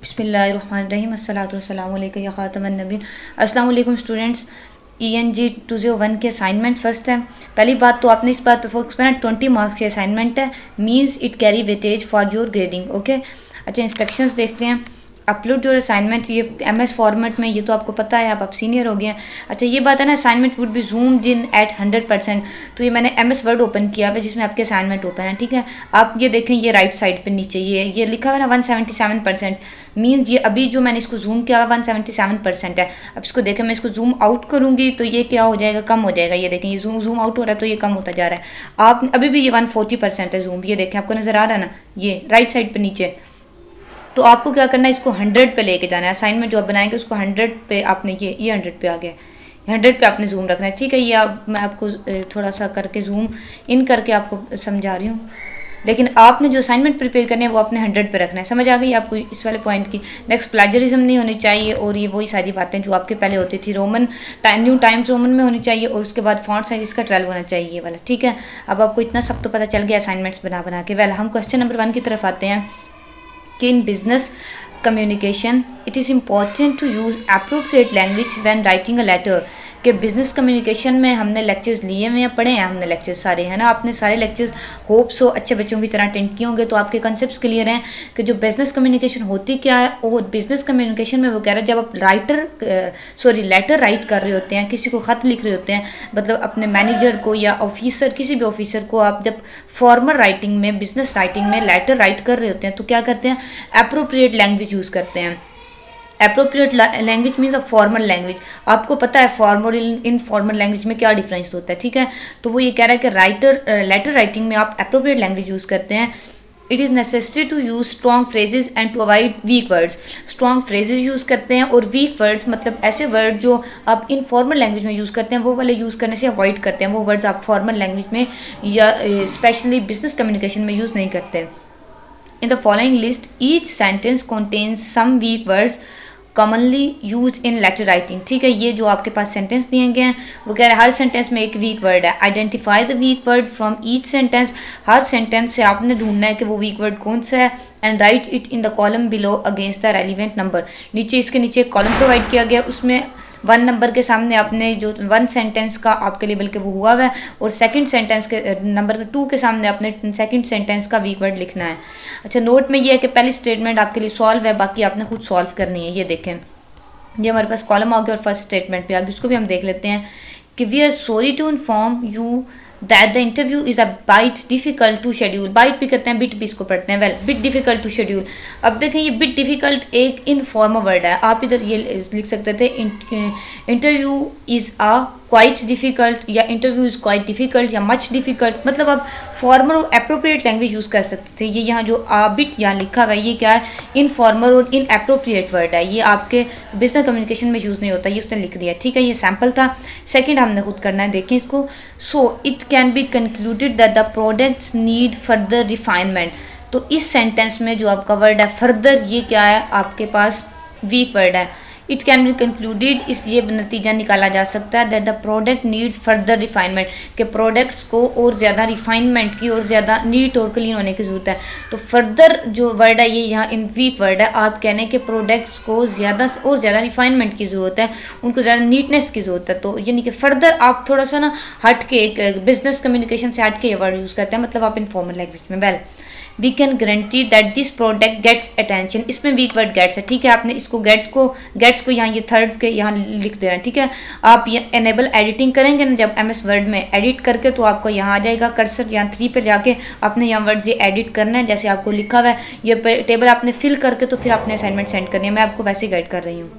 बिस्मिल्लाहिर्रहमानिर्रहीम अस्सलातु वस्सलामु अलैका या ख़ातमन नबीन। अस्सलामु अलैकुम स्टूडेंट्स। ENG 201 के असाइनमेंट फर्स्ट है। पहली बात तो आपने इस बात पे फोकस करना, 20 मार्क्स की असाइनमेंट है, means it carry weightage for your grading. Okay, अच्छा इंस्ट्रक्शंस देखते हैं। अपलोड योर असाइनमेंट, ये MS फॉर्मेट में, ये तो आपको पता है, आप सीनियर हो गए हैं। अच्छा ये बात है ना, assignment would be zoomed in at 100%। तो ये मैंने MS वर्ड ओपन किया है जिसमें आपके असाइनमेंट ओपन है, ठीक है। आप ये देखें, ये राइट साइड पे नीचे ये लिखा हुआ है ना 177%, मीन्स ये अभी जो मैंने इसको जूम किया 177% है। अब इसको देखें, मैं इसको जूम आउट करूँगी तो ये क्या हो जाएगा, कम हो जाएगा। ये देखें, ये जूम आउट हो रहा है तो ये कम होता जा रहा है। आप अभी भी ये 140% है जूम, ये देखें आपको नज़र आ रहा है ना, ये राइट साइड पर नीचे। तो आपको क्या करना है, इसको 100 पे लेके जाना है। असाइनमेंट जो आप बनाएंगे उसको 100 पे आपने ये 100 पे आ गया, 100 पे आपने जूम रखना है, ठीक है। ये मैं आपको थोड़ा सा करके जूम इन करके आपको समझा रही हूँ, लेकिन आपने जो असाइनमेंट प्रिपेयर करनी है वो आपने 100 पे रखना है। समझ आ गई आपको इस वाले पॉइंट की। नेक्स्ट, प्लेजरिज्म नहीं होनी चाहिए, और ये वही सारी बातें जो आपके पहले होती थी। न्यू टाइम्स रोमन में होनी चाहिए, और उसके बाद फॉन्ट साइज इसका 12 होना चाहिए, ये वाला, ठीक है। अब आपको इतना सब तो पता चल गया असाइनमेंट्स बना के। वेल, हम क्वेश्चन नंबर 1 की तरफ आते हैं कि in business communication it is important to use appropriate language when writing a letter. कि बिज़नेस कम्युनिकेशन में हमने लेक्चर्स लिए हुए हैं, पढ़े हैं हमने लेक्चर्स सारे, है ना। आपने सारे लेक्चर्स होप सो अच्छे बच्चों की तरह अटेंड किए होंगे, तो आपके कंसेप्ट क्लियर हैं कि जो बिज़नेस कम्युनिकेशन होती क्या है। और बिज़नेस कम्युनिकेशन में वो कह रहा है, जब आप लेटर राइट कर रहे होते हैं, किसी को ख़त लिख रहे होते हैं, मतलब अपने मैनेजर को या ऑफिसर, किसी भी ऑफिसर को आप जब फॉर्मल राइटिंग में, बिजनेस राइटिंग में लेटर राइट कर रहे होते हैं, तो क्या करते हैं, अप्रोप्रिएट लैंग्वेज यूज़ करते हैं। Appropriate language means a formal language. आपको पता है फॉर्मल इनफॉर्मल लैंग्वेज में क्या डिफरेंस होता है, ठीक है। तो वो ये कह रहा है कि लेटर राइटिंग में आप अप्रोप्रिएट लैंग्वेज यूज़ करते हैं। It is necessary to use strong phrases and to avoid weak words. Strong phrases use करते हैं, और वीक वर्ड्स मतलब ऐसे वर्ड जो आप इनफॉर्मल लैंग्वेज में यूज़ करते हैं, वो वाले यूज़ करने से अवॉइड करते हैं। वो वर्ड्स आप फॉर्मल लैंग्वेज में या स्पेशली बिजनेस कम्युनिकेशन में यूज़ नहीं करते। In the following list each sentence contains some weak words commonly use in letter writing, ठीक है। ये जो आपके पास सेंटेंस दिए गए हैं, वो कह रहे हैं हर सेंटेंस में एक वीक वर्ड है। Identify the weak word from each sentence. हर सेंटेंस से आपने ढूंढना है कि वो वीक वर्ड कौन सा है, and right it in the column below against the relevant number. नीचे इसके नीचे एक कॉलम प्रोवाइड किया गया, उसमें 1 नंबर के सामने आपने जो 1 सेंटेंस का आपके लिए बल्कि वो हुआ है, और सेकंड सेंटेंस के नंबर 2 के सामने आपने सेकंड सेंटेंस का वीक वर्ड लिखना है। अच्छा, नोट में ये है कि पहली स्टेटमेंट आपके लिए सॉल्व है, बाकी आपने खुद सॉल्व करनी है। ये देखें, ये हमारे पास कॉलम आ गया और फर्स्ट स्टेटमेंट पे आ गया, उसको भी हम देख लेते हैं कि we are sorry to inform you that the interview is a bite difficult to schedule. Bite भी करते हैं, बिट भी इसको पढ़ते हैं। Well, bit difficult to schedule. अब देखें, ये बिट डिफिकल्ट एक इनफॉर्मल वर्ड है। आप इधर ये लिख सकते थे interview is a quite difficult, या इंटरव्यू इज़ क्वाइट डिफिकल्ट, या मच डिफिकल्ट। मतलब आप फॉर्मल और अप्रोप्रिएट लैंग्वेज यूज़ कर सकते थे। ये यहाँ जो बिट यहाँ लिखा हुआ है, ये क्या है, इनफॉर्मल और इन अप्रोप्रिएट वर्ड है। ये आपके बिजनेस कम्युनिकेशन में यूज़ नहीं होता, ये उसने लिख दिया, ठीक है। ये सैम्पल था। सेकेंड हमने खुद करना है, देखें इसको। So it can be concluded that the products need further refinement. तो इस सेंटेंस में जो आपका वर्ड है फर्दर, ये क्या है, आपके पास वीक वर्ड है। इट कैन बी कंक्लूडेड, इस ये नतीजा निकाला जा सकता है that the product needs further refinement, के प्रोडक्ट्स को और ज़्यादा रिफाइनमेंट की और ज़्यादा नीट और क्लीन होने की ज़रूरत है। तो फर्दर जो वर्ड है, ये यहाँ इन वीक वर्ड है। आप कहने के प्रोडक्ट्स को ज़्यादा और ज़्यादा रिफाइनमेंट की ज़रूरत है, उनको ज़्यादा नीटनेस की ज़रूरत है। तो यानी कि फर्दर आप थोड़ा सा ना हट के, एक बिजनेस कम्युनिकेशन से हट के ये वर्ड यूज़ करते हैं, मतलब आप इनफॉर्मल लैंग्वेज में। Well, we can guarantee that this product gets attention. इसमें वीक वर्ड गेट्स है, ठीक है। आपने इसको गेट्स को यहाँ ये थर्ड के यहाँ लिख देना, ठीक है। आप ये एनेबल एडिटिंग करेंगे ना जब MS वर्ड में एडिट करके, तो आपको यहाँ आ जाएगा कर्सर, यहाँ 3 पे जाके आपने यहाँ वर्ड ये एडिट करना है जैसे आपको लिखा हुआ है। ये टेबल आपने फिल करके तो फिर आपने असाइनमेंट सेंड करनी है। मैं आपको वैसे गाइड कर रही हूँ।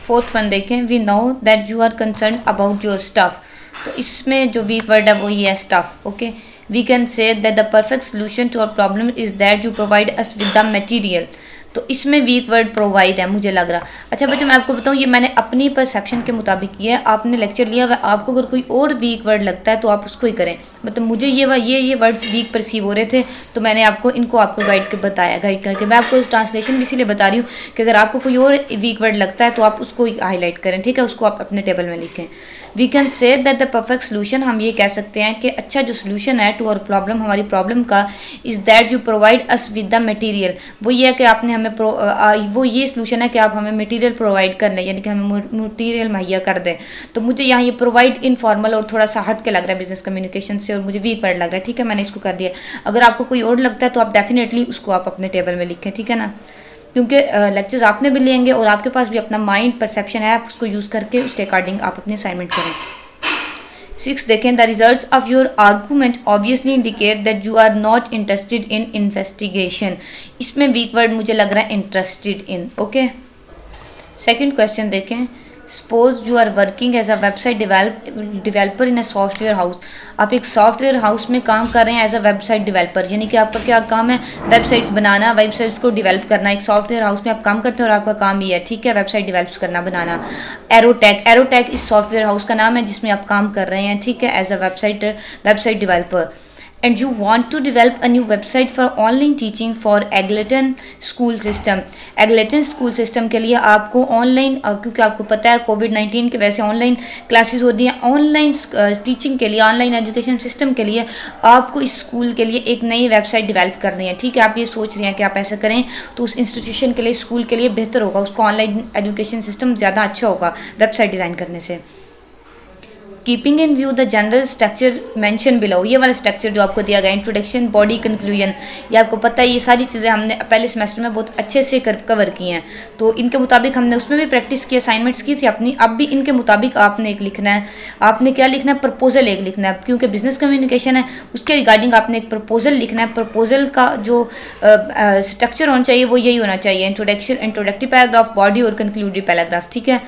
4th वन देखें, we know that you are concern about your stuff. तो इसमें जो वीक वर्ड है वो ये है stuff, okay. We can say that the perfect solution to our problem is that you provide us with the material. तो इसमें weak word provide है, मुझे लग रहा। अच्छा बच्चों, मैं आपको बताऊँ, ये मैंने अपनी परसेप्शन के मुताबिक किया है। आपने लेक्चर लिया हुआ, आपको अगर कोई और वीक वर्ड लगता है तो आप उसको ही करें। मतलब मुझे ये वर्ड्स वीक परसीव हो रहे थे, तो मैंने आपको गाइड करके मैं आपको ट्रांसलेशन भी इसीलिए बता रही हूँ कि अगर आपको कोई और वीक वर्ड लगता है तो आप उसको हाईलाइट करें, ठीक है। उसको आप अपने टेबल में लिखें। We can say that the perfect solution, हम ये कह सकते हैं कि अच्छा जो सोल्यूशन है टू आवर प्रॉब्लम, हमारी प्रॉब्लम का, is that you provide us with the material. वो ये है कि आपने हमें हमें वो ये सॉल्यूशन है कि आप हमें मटेरियल प्रोवाइड कर लें, यानी कि हमें मटेरियल मुहैया कर दें। तो मुझे यहाँ ये प्रोवाइड इनफॉर्मल और थोड़ा सा हट के लग रहा है बिजनेस कम्युनिकेशन से, और मुझे वीक वर्ड लग रहा है, ठीक है, मैंने इसको कर दिया। अगर आपको कोई और लगता है तो आप डेफिनेटली उसको आप अपने टेबल में लिखें, ठीक है ना, क्योंकि लेक्चर्स आपने भी लेंगे और आपके पास भी अपना माइंड परसेप्शन है, आप उसको यूज़ करके उसके अकॉर्डिंग आप अपने असाइनमेंट करें। 6 देखें, the results of your argument obviously indicate that you are not interested in investigation. इसमें वीक वर्ड मुझे लग रहा है interested in. Okay, second question देखें, suppose you are working as a website developer in a software house. आप एक software house में काम कर रहे हैं एज अ वेबसाइट डिवेलपर, यानी कि आपका क्या काम है, वेबसाइट्स बनाना, वेबसाइट्स को डिवेलप करना। एक सॉफ्टवेयर हाउस में आप काम करते हैं और आपका काम ये है, ठीक है, वेबसाइट डिवेलप करना, बनाना। एरोटेक इस सॉफ्टवेयर हाउस का नाम है जिसमें आप काम कर रहे हैं, ठीक है, as a website developer. and you want to develop a new website for online teaching for Egerton school system. Egleton school system के लिए आपको ऑनलाइन, क्योंकि आपको पता है कोविड-19 की वजह से ऑनलाइन क्लासेस होती हैं, ऑनलाइन टीचिंग के लिए, ऑनलाइन एजुकेशन सिस्टम के लिए आपको इस स्कूल के लिए एक नई वेबसाइट डिवेलप करनी है, ठीक है। आप ये सोच रहे हैं कि आप ऐसा करें तो उस इंस्टीट्यूशन के लिए, स्कूल के लिए बेहतर होगा, उसको ऑनलाइन एजुकेशन सिस्टम ज़्यादा अच्छा होगा वेबसाइट डिज़ाइन करने से। Keeping in view the general structure mention below, ये वाला स्ट्रक्चर जो आपको दिया गया, इंट्रोडक्शन, बॉडी, कंक्लूजन, ये आपको पता है, ये सारी चीज़ें हमने पहले सेमेस्टर में बहुत अच्छे से कवर की हैं। तो इनके मुताबिक हमने उसमें भी प्रैक्टिस की, असाइनमेंट्स की थी अपनी। अब भी इनके मुताबिक आपने एक लिखना है। आपने क्या लिखना है, प्रपोजल एक लिखना है, क्योंकि बिजनेस कम्युनिकेशन है, उसके रिगार्डिंग आपने एक प्रपोजल लिखना है। प्रपोजल का जो स्ट्रक्चर होना चाहिए वो यही होना चाहिए, इंट्रोडक्टिव पैराग्राफ, बॉडी और कंक्लूडिव पैराग्राफ, ठीक है।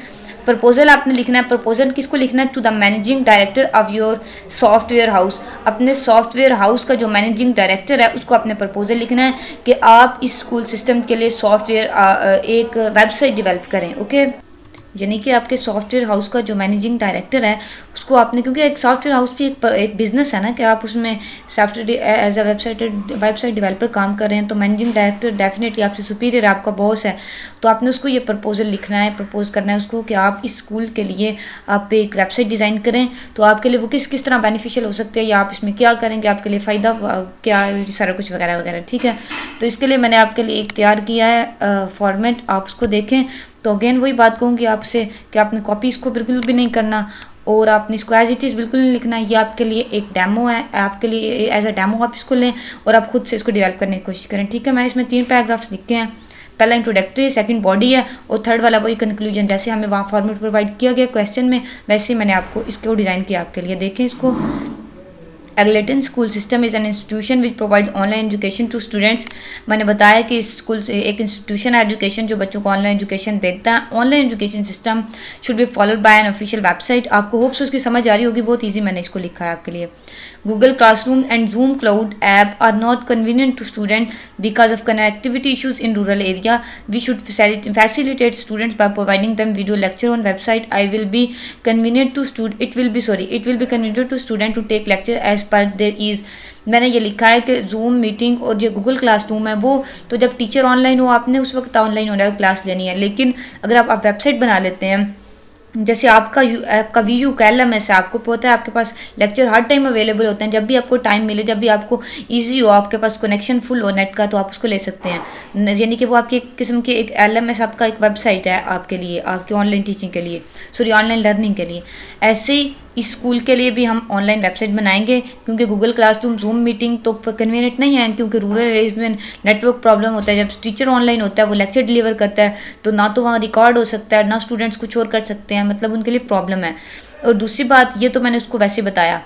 प्रपोजल आपने लिखना है। प्रपोजल किसको लिखना है, to the managing director of your software house. अपने सॉफ्टवेयर हाउस का जो मैनेजिंग डायरेक्टर है उसको आपने प्रपोजल लिखना है कि आप इस स्कूल सिस्टम के लिए सॉफ्टवेयर एक वेबसाइट डेवलप करें। ओके, यानी कि आपके सॉफ्टवेयर हाउस का जो मैनेजिंग डायरेक्टर है उसको आपने, क्योंकि एक सॉफ्टवेयर हाउस भी एक बिजनेस है ना, कि आप उसमें software as a website developer काम कर रहे हैं, तो मैनेजिंग डायरेक्टर डेफिनेटली आपसे सुपीरियर, आपका बॉस है, तो आपने उसको ये प्रपोजल लिखना है, प्रपोज करना है उसको कि आप इस स्कूल के लिए आप एक वेबसाइट डिज़ाइन करें, तो आपके लिए वो किस तरह बेनिफिशियल हो सकते हैं, या आप इसमें क्या करेंगे, आपके लिए फ़ायदा क्या है, सारा कुछ वगैरह वगैरह, ठीक है। तो इसके लिए मैंने आपके लिए एक तैयार किया है फॉर्मेट, आप उसको देखें। तो अगेन वही बात कहूँगी आपसे कि आपने कॉपी इसको बिल्कुल भी नहीं करना और आपने इसको एज इट इज़ बिल्कुल नहीं लिखना। ये आपके लिए एक डेमो है, आपके लिए एज अ डेमो आप इसको लें और आप खुद से इसको डेवलप करने की कोशिश करें, ठीक है। मैंने इसमें 3 पैराग्राफ्स लिखे हैं, पहला इंट्रोडक्टरी, सेकंड बॉडी है और थर्ड वाला वही कंक्लूजन, जैसे हमें वहाँ फॉर्मेट प्रोवाइड किया गया क्वेश्चन में, वैसे ही मैंने आपको इसको डिज़ाइन किया आपके लिए। देखें इसको। Egleton school system is an institution which provides online education to students. मैंने बताया कि स्कूल से एक इंस्टीट्यूशन है एजुकेशन जो बच्चों को ऑनलाइन एजुकेशन देता है। Online education system should be followed by an official website. आपको होप्स उसकी समझ आ रही होगी, बहुत ईजी मैंने इसको लिखा है आपके लिए। Google Classroom and Zoom Cloud app are not convenient to students because of connectivity issues in rural area. We should facilitate students by providing them video lecture on website. It will be convenient to student to take lecture as per their ease. मैंने ये लिखा है कि Zoom meeting और जो Google Classroom है वो तो जब टीचर ऑनलाइन हो आपने उस वक्त ऑनलाइन होना है, क्लास लेनी है। लेकिन अगर आप वेबसाइट बना लेते हैं, जैसे आपका VU का LMS है, आपको पता है आपके पास लेक्चर हर टाइम अवेलेबल होते हैं, जब भी आपको टाइम मिले, जब भी आपको इजी हो, आपके पास कनेक्शन फुल हो नेट का, तो आप उसको ले सकते हैं। यानी कि वो आपकी एक किस्म की एक LMS आपका एक वेबसाइट है आपके लिए, आपकी ऑनलाइन टीचिंग के लिए, ऑनलाइन लर्निंग के लिए। ऐसे ही इस स्कूल के लिए भी हम ऑनलाइन वेबसाइट बनाएंगे, क्योंकि गूगल क्लासरूम, जूम मीटिंग तो कन्वीनियंट नहीं है, क्योंकि रूरल एरियाज में नेटवर्क प्रॉब्लम होता है। जब टीचर ऑनलाइन होता है, वो लेक्चर डिलीवर करता है, तो ना तो वहाँ रिकॉर्ड हो सकता है, ना स्टूडेंट्स कुछ और कर सकते हैं, मतलब उनके लिए प्रॉब्लम है। और दूसरी बात, ये तो मैंने उसको वैसे बताया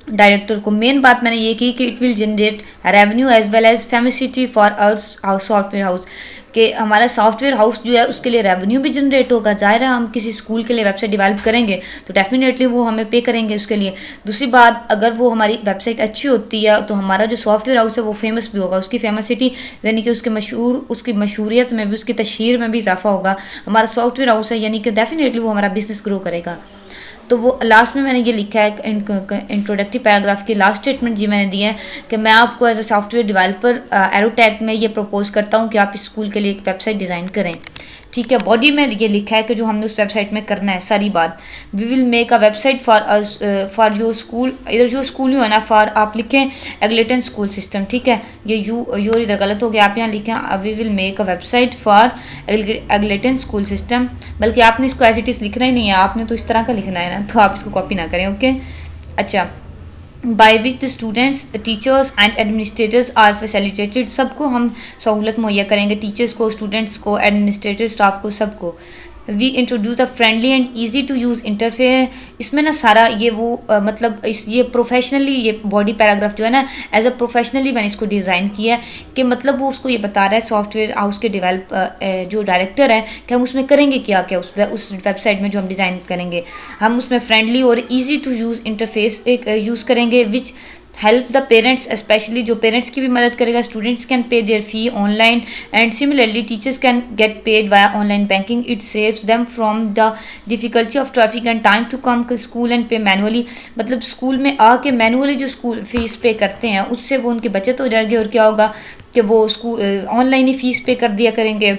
डायरेक्टर को, मेन बात मैंने ये की कि it will generate revenue as well as फेमिसिटी फॉर आवर सॉफ्टवेयर हाउस, कि हमारा सॉफ्टवेयर हाउस जो है उसके लिए रेवेन्यू भी जनरेट होगा। ज़ाहिर है हम किसी स्कूल के लिए वेबसाइट डेवलप करेंगे तो डेफिनेटली वो हमें पे करेंगे उसके लिए। दूसरी बात, अगर वो हमारी वेबसाइट अच्छी होती है तो हमारा जो सॉफ्टवेयर हाउस है वो फेमस भी होगा, उसकी फेमसिटी यानी कि उसकी मशहूरियत में भी, उसकी तशहीर में भी इजाफा होगा। हमारा सॉफ्टवेयर हाउस है यानी कि डेफिनेटली वो हमारा बिजनेस ग्रो करेगा। तो वो लास्ट में मैंने ये लिखा है इंट्रोडक्टरी पैराग्राफ की लास्ट स्टेटमेंट जी मैंने दी है कि मैं आपको as a software developer Aerotech में ये प्रपोज करता हूँ कि आप इस स्कूल के लिए एक वेबसाइट डिज़ाइन करें। ठीक है, बॉडी में ये लिखा है कि जो हमने उस वेबसाइट में करना है सारी बात, we will make a website for your school, इधर जो स्कूल है ना फॉर आप लिखें एग्लेटन स्कूल सिस्टम। ठीक है, ये योर इधर गलत हो गया, आप यहाँ लिखें we will make a website for Egleton school system, बल्कि आपने इसको एज इट इज़ लिखना ही नहीं है, आपने तो इस तरह का लिखना है ना, तो आप इसको कॉपी ना करें। ओके, अच्छा, by which the students teachers and administrators are facilitated, सबको हम सहूलत मुहैया करेंगे, टीचर्स को, स्टूडेंट्स को, एडमिनिस्ट्रेटिव स्टाफ को, सबको। We introduce a friendly and easy to use interfere, इसमें ना सारा ये वो मतलब इस ये प्रोफेशनली ये बॉडी पैराग्राफ जो है ना एज अ प्रोफेशनली मैंने इसको डिज़ाइन किया है कि मतलब वो उसको ये बता रहा है सॉफ्टवेयर हाउस के डेवलप जो डायरेक्टर है कि हम उसमें करेंगे क्या क्या उस वेबसाइट में जो हम डिज़ाइन करेंगे, हम उसमें फ्रेंडली और ईजी टू यूज़ इंटरफेस एक यूज़ करेंगे which help the parents, specially जो पेरेंट्स की भी मदद करेगा, students can pay their fee online and similarly teachers can get paid via online banking, it saves them from the difficulty of traffic and time to come school and pay manually, मतलब school में आके manually जो school fees पे करते हैं उससे वो उनकी बचत हो जाएगी और क्या होगा कि वो स्कूल ऑनलाइन ही फीस पे कर दिया करेंगे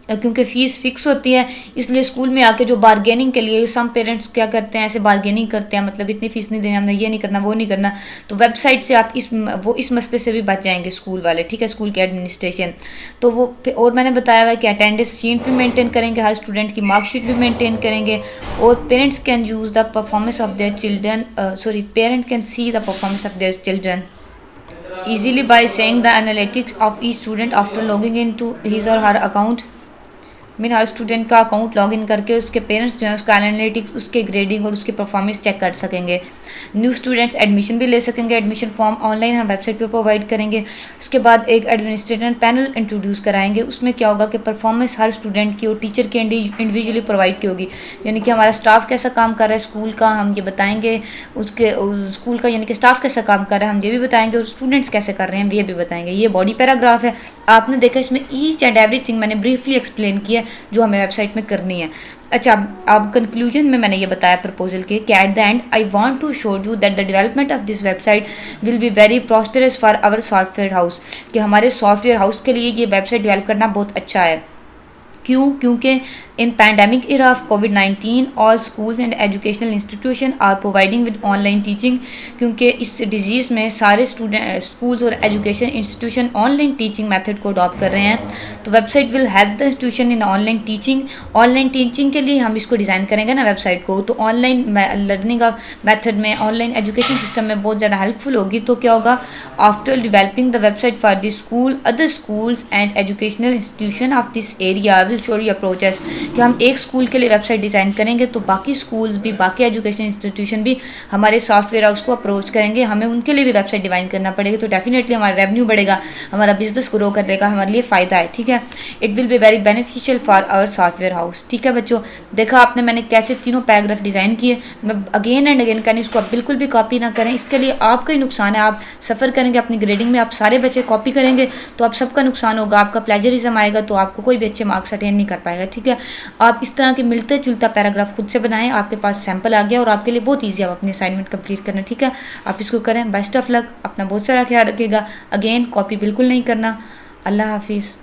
क्योंकि फ़ीस फिक्स होती है, इसलिए स्कूल में आके जो बारगेनिंग के लिए सम पेरेंट्स क्या करते हैं ऐसे बारगेनिंग करते हैं, मतलब इतनी फ़ीस नहीं देनी, हमने ये नहीं करना वो नहीं करना, तो वेबसाइट से आप इस मसले से भी बच जाएंगे स्कूल वाले। ठीक है, स्कूल के एडमिनिस्ट्रेशन तो वो, और मैंने बताया हुआ है कि अटेंडेंस शीट भी मेंटेन करेंगे, हर स्टूडेंट की मार्कशीट भी मेंटेन करेंगे, और parents can use the performance of their children, parents can see the performance of their children easily by saying the analytics of each student after logging into his or her account, mean her student का account login करके उसके parents जो हैं उसका analytics, उसके grading और उसकी performance check कर सकेंगे। न्यू स्टूडेंट्स एडमिशन भी ले सकेंगे, एडमिशन फॉर्म ऑनलाइन हम वेबसाइट पे प्रोवाइड करेंगे। उसके बाद एक एडमिनिस्ट्रेटर पैनल इंट्रोड्यूस कराएंगे, उसमें क्या होगा कि परफॉर्मेंस हर स्टूडेंट की और टीचर की इंडिविजुअली प्रोवाइड की होगी, यानी कि हमारा स्टाफ कैसा काम कर रहा है स्कूल का हम ये बताएंगे, उसके स्कूल का यानी कि स्टाफ कैसा काम कर रहा है हम ये भी बताएंगे, और स्टूडेंट्स कैसे कर रहे हैं ये भी बताएंगे। ये बॉडी पैराग्राफ है, आपने देखा इसमें ईच एंड एवरीथिंग मैंने ब्रीफली एक्सप्लेन किया जो हमें वेबसाइट में करनी है। अच्छा, अब कंक्लूजन में मैंने ये बताया प्रपोजल के कि at the end I want to show you that the development of this website will be very prosperous for our software house, कि हमारे सॉफ्टवेयर हाउस के लिए ये वेबसाइट डेवलप करना बहुत अच्छा है। क्यों? क्योंकि इन pandemic era of COVID-19 all schools and educational institution are providing with online teaching, क्योंकि इस डिजीज़ में सारे स्कूल्स और education institution online teaching method को अडॉप्ट कर रहे हैं, तो website will help the institution in online teaching. Online teaching के लिए हम इसको डिज़ाइन करेंगे ना वेबसाइट को, तो ऑनलाइन लर्निंग ऑफ मेथड में ऑनलाइन एजुकेशन सिस्टम में बहुत ज़्यादा हेल्पफुल होगी। तो क्या होगा, after developing the website for this school other schools and educational institution of this area will show you approaches, कि हम एक स्कूल के लिए वेबसाइट डिज़ाइन करेंगे तो बाकी स्कूल्स भी, बाकी एजुकेशन इंस्टीट्यूशन भी हमारे सॉफ्टवेयर हाउस को अप्रोच करेंगे, हमें उनके लिए भी वेबसाइट डिज़ाइन करना पड़ेगा, तो डेफिनेटली हमारा रेवेन्यू बढ़ेगा, हमारा बिजनेस ग्रो करेगा, हमारे लिए फ़ायदा है। ठीक है, it will be very beneficial for our software house. ठीक है बच्चों, देखा आपने मैंने कैसे तीनों पैराग्राफ डिज़ाइन किए। मैं अगेन एंड अगेन कहनी इसको आप बिल्कुल भी कॉपी ना करें, इसके लिए आपका ही नुकसान है। आप सफ़र करेंगे अपनी ग्रेडिंग में, आप सारे बच्चे कॉपी करेंगे तो आप सबका नुकसान होगा, आपका प्लेजरिज्म आएगा, तो आपको कोई भी अच्छे मार्क्स अटेन नहीं कर पाएगा। ठीक है, आप इस तरह के मिलते जुलता पैराग्राफ खुद से बनाएं, आपके पास सैंपल आ गया और आपके लिए बहुत ईजी है अपनी असाइनमेंट कंप्लीट करना। ठीक है, आप इसको करें। बेस्ट ऑफ लक, अपना बहुत सारा ख्याल रखिएगा। अगेन कॉपी बिल्कुल नहीं करना। अल्लाह हाफिज़।